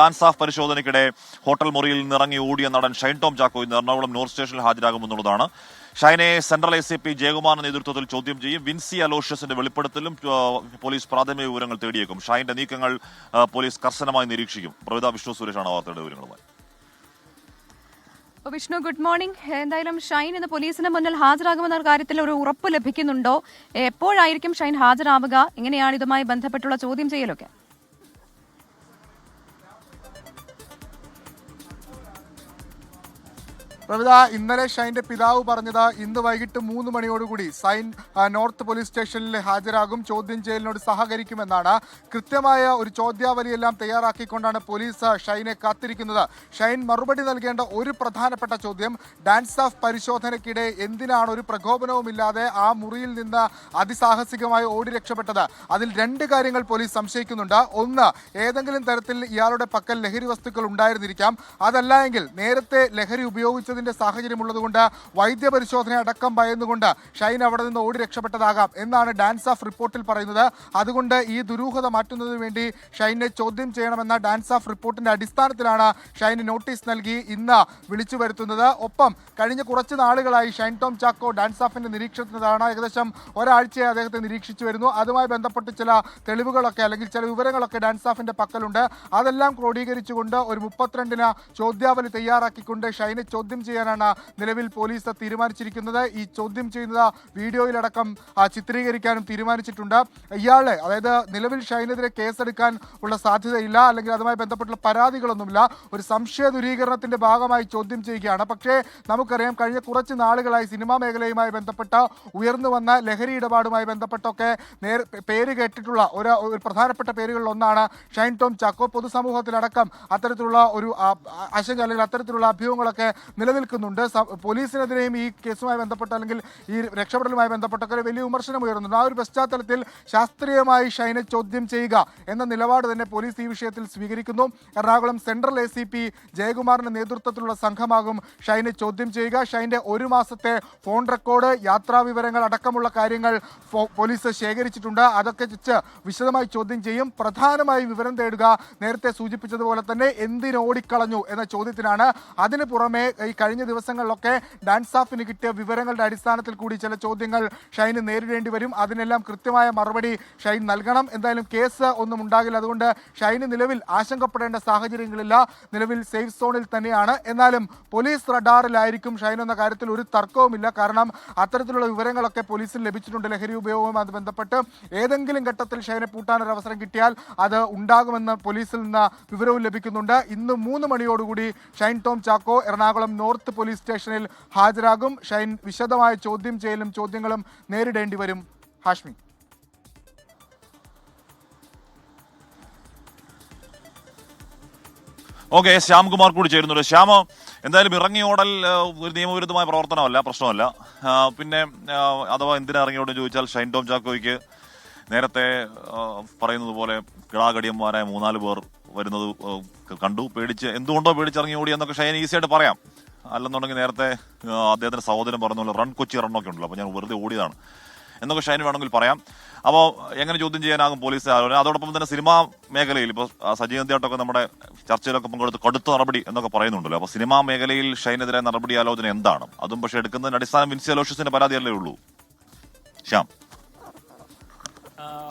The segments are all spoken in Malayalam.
ഡാൻസ് ഓഫ് പരിശോധനയ്ക്കിടെ ഹോട്ടൽ മുറിയിൽ നിന്നിറങ്ങി ഓടിയ നടൻ ഷൈൻ ടോം ചാക്കോ ഇന്ന് എറണാകുളം നോർത്ത് സ്റ്റേഷനിൽ ഹാജരാകുമെന്നുള്ളതാണ്. ഷൈനെ സെൻട്രൽ ACP ജയകുമാറിന്റെ നേതൃത്വത്തിൽ ചോദ്യം ചെയ്യും. വിൻസി അലോഷ്യസിന്റെ വെളിപ്പെടുത്തലും പോലീസ് പ്രാഥമിക വിവരങ്ങൾ തേടിയേക്കും. ഷൈന്റെ നീക്കങ്ങൾ പോലീസ് കർശനമായി നിരീക്ഷിക്കും. പ്രവിത വിഷ്ണു സുരേഷാണ് വാർത്തയുടെ വിവരങ്ങളുമായി. Vishnu, good morning. എന്തായാലും ഷൈൻ ഇന്ന് പോലീസിന് മുന്നിൽ ഹാജരാകുമെന്ന കാര്യത്തിൽ ഒരു ഉറപ്പ് ലഭിക്കുന്നുണ്ടോ? എപ്പോഴായിരിക്കും ഷൈൻ ഹാജരാവുക? എങ്ങനെയാണ് ഇതുമായി ബന്ധപ്പെട്ടുള്ള ചോദ്യം ചെയ്യലൊക്കെ? പ്രവിത, ഇന്നലെ ഷൈൻ്റെ പിതാവ് പറഞ്ഞത് ഇന്ന് വൈകിട്ട് 3 മണിയോടുകൂടി ഷൈൻ നോർത്ത് പോലീസ് സ്റ്റേഷനിൽ ഹാജരാകും, ചോദ്യം ചെയ്യലിനോട് സഹകരിക്കുമെന്നാണ്. കൃത്യമായ ഒരു ചോദ്യാവലിയെല്ലാം തയ്യാറാക്കിക്കൊണ്ടാണ് പോലീസ് ഷൈനെ കാത്തിരിക്കുന്നത്. ഷൈൻ മറുപടി നൽകേണ്ട ഒരു പ്രധാനപ്പെട്ട ചോദ്യം, ഡാൻസ് ഓഫ് പരിശോധനയ്ക്കിടെ എന്തിനാണ് ഒരു പ്രകോപനവുമില്ലാതെ ആ മുറിയിൽ നിന്ന് അതിസാഹസികമായി ഓടി രക്ഷപ്പെട്ടത്? അതിൽ 2 കാര്യങ്ങൾ പോലീസ് സംശയിക്കുന്നുണ്ട്. ഒന്ന്, ഏതെങ്കിലും തരത്തിൽ ഇയാളുടെ പക്കൽ ലഹരി വസ്തുക്കൾ ഉണ്ടായിരുന്നിരിക്കാം. അതല്ല എങ്കിൽ നേരത്തെ ലഹരി ഉപയോഗിച്ചതിന്റെ സാഹചര്യം ഉള്ളതുകൊണ്ട് വൈദ്യപരിശോധന അടക്കം ഭയന്നുകൊണ്ട് ഷൈൻ അവിടെ നിന്ന് ഓടി രക്ഷപ്പെട്ടതാകാം എന്നാണ് ഡാൻസ് ഓഫ് റിപ്പോർട്ടിൽ പറയുന്നത്. അതുകൊണ്ട് ഈ ദുരൂഹത മാറ്റുന്നതിന് വേണ്ടി ഷൈനെ ചോദ്യം ചെയ്യണമെന്ന ഡാൻസ് ഓഫ് റിപ്പോർട്ടിന്റെ അടിസ്ഥാനത്തിലാണ് ഷൈന് നോട്ടീസ് നൽകി ഇന്ന് വിളിച്ചു വരുത്തുന്നത്. ഒപ്പം കഴിഞ്ഞ കുറച്ച് നാളുകളായി ഷൈൻ ടോം ചാക്കോ ഡാൻസ് ഓഫിന്റെ നിരീക്ഷണത്തിലാണ്. ഏകദേശം ഒരാഴ്ചയെ അദ്ദേഹത്തെ നിരീക്ഷിച്ചു വരുന്നു. അതുമായി ബന്ധപ്പെട്ട് ചില തെളിവുകളൊക്കെ അല്ലെങ്കിൽ ചില വിവരങ്ങളൊക്കെ ഡാൻസ് ഓഫിന്റെ പക്കലുണ്ട്. അതെല്ലാം ക്രോഡീകരിച്ചുകൊണ്ട് ഒരു 32-ന് ചോദ്യാവലി തയ്യാറാക്കിക്കൊണ്ട് ഷൈനെ ചോദ്യം ചെയ്യാനാണ് നിലവിൽ പോലീസ് തീരുമാനിച്ചിരിക്കുന്നത്. ഈ ചോദ്യം ചെയ്യുന്നത് വീഡിയോയിലടക്കം ചിത്രീകരിക്കാനും തീരുമാനിച്ചിട്ടുണ്ട്. ഇയാളെ, അതായത് നിലവിൽ ഷൈനെതിരെ കേസെടുക്കാൻ ഉള്ള സാധ്യതയില്ല, അല്ലെങ്കിൽ അതുമായി ബന്ധപ്പെട്ടുള്ള പരാതികളൊന്നുമില്ല. ഒരു സംശയ ദൂരീകരണത്തിന്റെ ഭാഗമായി ചോദ്യം ചെയ്യുകയാണ്. പക്ഷേ നമുക്കറിയാം, കഴിഞ്ഞ കുറച്ച് നാളുകളായി സിനിമാ മേഖലയുമായി ബന്ധപ്പെട്ട ഉയർന്നു വന്ന ലഹരി ഇടപാടുമായി ബന്ധപ്പെട്ടൊക്കെ പേര് കേട്ടിട്ടുള്ള ഒരു പ്രധാനപ്പെട്ട പേരുകളിൽ ഒന്നാണ് ഷൈൻ ടോം ചാക്കോ. പൊതുസമൂഹത്തിലടക്കം അത്തരത്തിലുള്ള ഒരു ആശങ്ക അല്ലെങ്കിൽ അത്തരത്തിലുള്ള അഭ്യൂഹങ്ങളൊക്കെ നിലനിൽക്കുന്നുണ്ട്. പോലീസിനെതിരെയും ഈ കേസുമായി ബന്ധപ്പെട്ട് അല്ലെങ്കിൽ ഈ രക്ഷപ്പെടലുമായി ബന്ധപ്പെട്ടൊക്കെ വലിയ വിമർശനം ഉയർന്നുണ്ട്. ആ ഒരു പശ്ചാത്തലത്തിൽ ശാസ്ത്രീയമായി ഷൈനെ ചോദ്യം ചെയ്യുക എന്ന നിലപാട് തന്നെ പോലീസ് ഈ വിഷയത്തിൽ സ്വീകരിക്കുന്നു. എറണാകുളം സെൻട്രൽ ACP ജയകുമാറിന്റെ നേതൃത്വത്തിലുള്ള സംഘമാകും ഷൈനെ ചോദ്യം ചെയ്യുക. ഷൈന്റെ 1 മാസത്തെ ഫോൺ റെക്കോർഡ്, യാത്രാ വിവരങ്ങൾ അടക്കമുള്ള കാര്യങ്ങൾ പോലീസ് ശേഖരിച്ചിട്ടുണ്ട്. അതൊക്കെ വിശദമായി ചോദ്യം ചെയ്യും. പ്രധാനമായി വിവരം തേടുക, നേരത്തെ സൂചിപ്പിച്ചതുപോലെ തന്നെ എന്തിനോടിക്കളഞ്ഞു എന്ന ചോദ്യത്തിനാണ്. അതിന് പുറമെ ഈ കഴിഞ്ഞ ദിവസങ്ങളിലൊക്കെ ഡാൻസ് ഓഫിന് കിട്ടിയ വിവരങ്ങളുടെ അടിസ്ഥാനത്തിൽ കൂടി ചില ചോദ്യങ്ങൾ ഷൈന് നേരിടേണ്ടി വരും. അതിനെല്ലാം കൃത്യമായ മറുപടി ഷൈൻ നൽകണം. എന്തായാലും കേസ് ഒന്നും ഉണ്ടാകില്ല. അതുകൊണ്ട് ഷൈന് നിലവിൽ ആശങ്കപ്പെടേണ്ട സാഹചര്യങ്ങളില്ല. നിലവിൽ സേഫ് സോണിൽ തന്നെയാണ്. എന്നാലും പോലീസ് റഡാറിലായിരിക്കും ഷൈൻ എന്ന കാര്യത്തിൽ ഒരു തർക്കവുമില്ല. കാരണം അത്തരത്തിലുള്ള വിവരങ്ങളൊക്കെ പോലീസിന് ലഭിച്ചിട്ടുണ്ട്. ലഹരി ഉപയോഗവുമായി ബന്ധപ്പെട്ട് ഏതെങ്കിലും ഘട്ടത്തിൽ ഷൈനെ പൂട്ടാനൊരു അവസരം കിട്ടിയാൽ അത് ഉണ്ടാകുമെന്ന് പോലീസിൽ നിന്ന് വിവരവും ലഭിക്കുന്നുണ്ട്. ഇന്ന് 3 മണിയോടുകൂടി ഷൈൻ ടോം ചാക്കോ എറണാകുളം നോർത്ത് പോലീസ് സ്റ്റേഷനിൽ ഹാജരാകും. ഷൈൻ വിശദമായ ചോദ്യം ചെയ്യലും ചോദ്യങ്ങളും നേരിടേണ്ടി വരും. ഹാഷ്മി. ഓക്കെ, ശ്യാംകുമാർ കൂടി ചേരുന്നുണ്ട്. ശ്യാമ, എന്തായാലും ഇറങ്ങിയോടൽ ഒരു നിയമവിരുദ്ധമായ പ്രവർത്തനമല്ല, പ്രശ്നമല്ല. പിന്നെ അഥവാ എന്തിനാ ഇറങ്ങിയോടെന്ന് ചോദിച്ചാൽ ഷൈൻ ടോം ചാക്കോയ്ക്ക് നേരത്തെ പറയുന്നത് പോലെ കിടാകടിയന്മാരായ 3-4 പേർ വരുന്നത് കണ്ടു. എന്തുകൊണ്ടോ പേടിച്ചിറങ്ങി ഓടി എന്നൊക്കെ ഷൈൻ ഈസിയായിട്ട് പറയാം. അല്ലെന്നുണ്ടെങ്കിൽ നേരത്തെ അദ്ദേഹത്തിന്റെ സഹോദരൻ പറഞ്ഞ പോലെ റൺ കൊച്ചി റണ്ണൊക്കെ ഉണ്ടല്ലോ, അപ്പോൾ ഞാൻ വെറുതെ ഓടിയതാണ് എന്നൊക്കെ ഷൈൻ വേണമെങ്കിൽ പറയാം. അപ്പോൾ എങ്ങനെ ചോദ്യം ചെയ്യാനാകും പോലീസ്? അതോടൊപ്പം തന്നെ സിനിമാ മേഖലയിൽ ഇപ്പോൾ സജീവ് നന്ദിയാട്ടൊക്കെ നമ്മുടെ ചർച്ചയിലൊക്കെ പങ്കെടുത്ത് കടുത്ത നടപടി എന്നൊക്കെ പറയുന്നുണ്ടല്ലോ. അപ്പോൾ സിനിമാ മേഖലയിൽ ഷൈനെതിരെ നടപടി ആലോചന എന്താണ്? അതും പക്ഷേ എടുക്കുന്നതിന് അടിസ്ഥാനം വിൻസി അലോഷ്യസിന്റെ പരാതിയല്ലേ ഉള്ളൂ. ശ്യാം.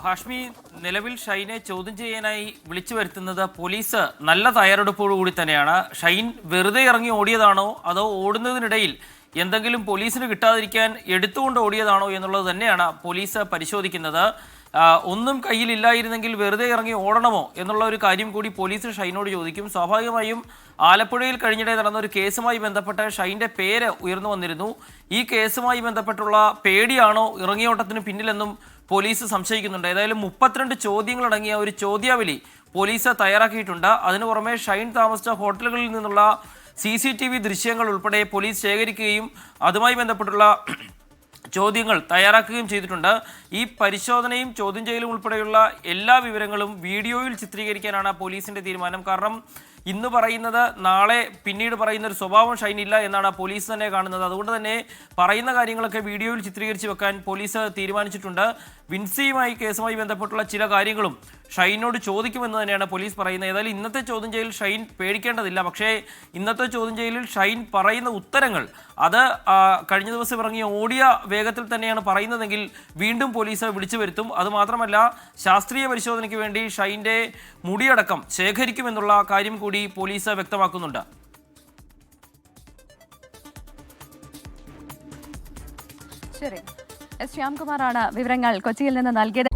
ഹാഷ്മി, നിലവിൽ ഷൈനെ ചോദ്യം ചെയ്യാനായി വിളിച്ചു വരുത്തുന്നത് പോലീസ് നല്ല തയ്യാറെടുപ്പോടുകൂടി തന്നെയാണ്. ഷൈൻ വെറുതെ ഇറങ്ങി ഓടിയതാണോ അതോ ഓടുന്നതിനിടയിൽ എന്തെങ്കിലും പോലീസിന് കിട്ടാതിരിക്കാൻ എടുത്തുകൊണ്ട് ഓടിയതാണോ എന്നുള്ളത് തന്നെയാണ് പോലീസ് പരിശോധിക്കുന്നത്. ഒന്നും കയ്യിലില്ലായിരുന്നെങ്കിൽ വെറുതെ ഇറങ്ങി ഓടണമോ എന്നുള്ള ഒരു കാര്യം കൂടി പോലീസ് ഷൈനോട് ചോദിക്കും. സ്വാഭാവികമായും ആലപ്പുഴയിൽ കഴിഞ്ഞിടെ നടന്ന ഒരു കേസുമായി ബന്ധപ്പെട്ട് ഷൈൻ്റെ പേര് ഉയർന്നു വന്നിരുന്നു. ഈ കേസുമായി ബന്ധപ്പെട്ടുള്ള പേടിയാണോ ഇറങ്ങിയോട്ടത്തിന് പിന്നിലെന്നും പോലീസ് സംശയിക്കുന്നുണ്ട്. ഏതായാലും 32 ചോദ്യങ്ങളടങ്ങിയ ഒരു ചോദ്യാവലി പോലീസ് തയ്യാറാക്കിയിട്ടുണ്ട്. അതിനു പുറമെ ഷൈൻ താമസിച്ച ഹോട്ടലുകളിൽ നിന്നുള്ള CCTV ദൃശ്യങ്ങൾ ഉൾപ്പെടെ പോലീസ് ശേഖരിക്കുകയും അതുമായി ബന്ധപ്പെട്ടുള്ള ചോദ്യങ്ങൾ തയ്യാറാക്കുകയും ചെയ്തിട്ടുണ്ട്. ഈ പരിശോധനയും ചോദ്യം ചെയ്യലും ഉൾപ്പെടെയുള്ള എല്ലാ വിവരങ്ങളും വീഡിയോയിൽ ചിത്രീകരിക്കാനാണ് പോലീസിന്റെ തീരുമാനം. കാരണം ഇന്ന് പറയുന്നത് നാളെ പിന്നീട് പറയുന്ന ഒരു സ്വഭാവം ഷൈനില്ല എന്നാണ് പോലീസ് തന്നെ കാണുന്നത്. അതുകൊണ്ട് തന്നെ പറയുന്ന കാര്യങ്ങളൊക്കെ വീഡിയോയിൽ ചിത്രീകരിച്ച് വെക്കാൻ പോലീസ് തീരുമാനിച്ചിട്ടുണ്ട്. വിൻസിയുമായി കേസുമായി ബന്ധപ്പെട്ടുള്ള ചില കാര്യങ്ങളും ഷൈനോട് ചോദിക്കുമെന്ന് തന്നെയാണ് പോലീസ് പറയുന്നത്. ഏതായാലും ഇന്നത്തെ ചോദ്യം ചെയ്യൽ ഷൈൻ പേടിക്കേണ്ടതില്ല. പക്ഷേ ഇന്നത്തെ ചോദ്യം ചെയ്യലിൽ ഷൈൻ പറയുന്ന ഉത്തരങ്ങൾ അത് കഴിഞ്ഞ ദിവസം ഇറങ്ങിയ ഓഡിയോ വേഗത്തിൽ തന്നെയാണ് പറയുന്നതെങ്കിൽ വീണ്ടും പോലീസ് വിളിച്ചു വരുത്തും. അതുമാത്രമല്ല, ശാസ്ത്രീയ പരിശോധനയ്ക്ക് വേണ്ടി ഷൈൻ്റെ മുടിയടക്കം ശേഖരിക്കുമെന്നുള്ള കാര്യം കൂടി പോലീസ് വ്യക്തമാക്കുന്നുണ്ട്. ശരി, എസ് ശ്യാംകുമാറാണ് വിവരങ്ങൾ കൊച്ചിയിൽ നിന്ന് നൽകിയത്.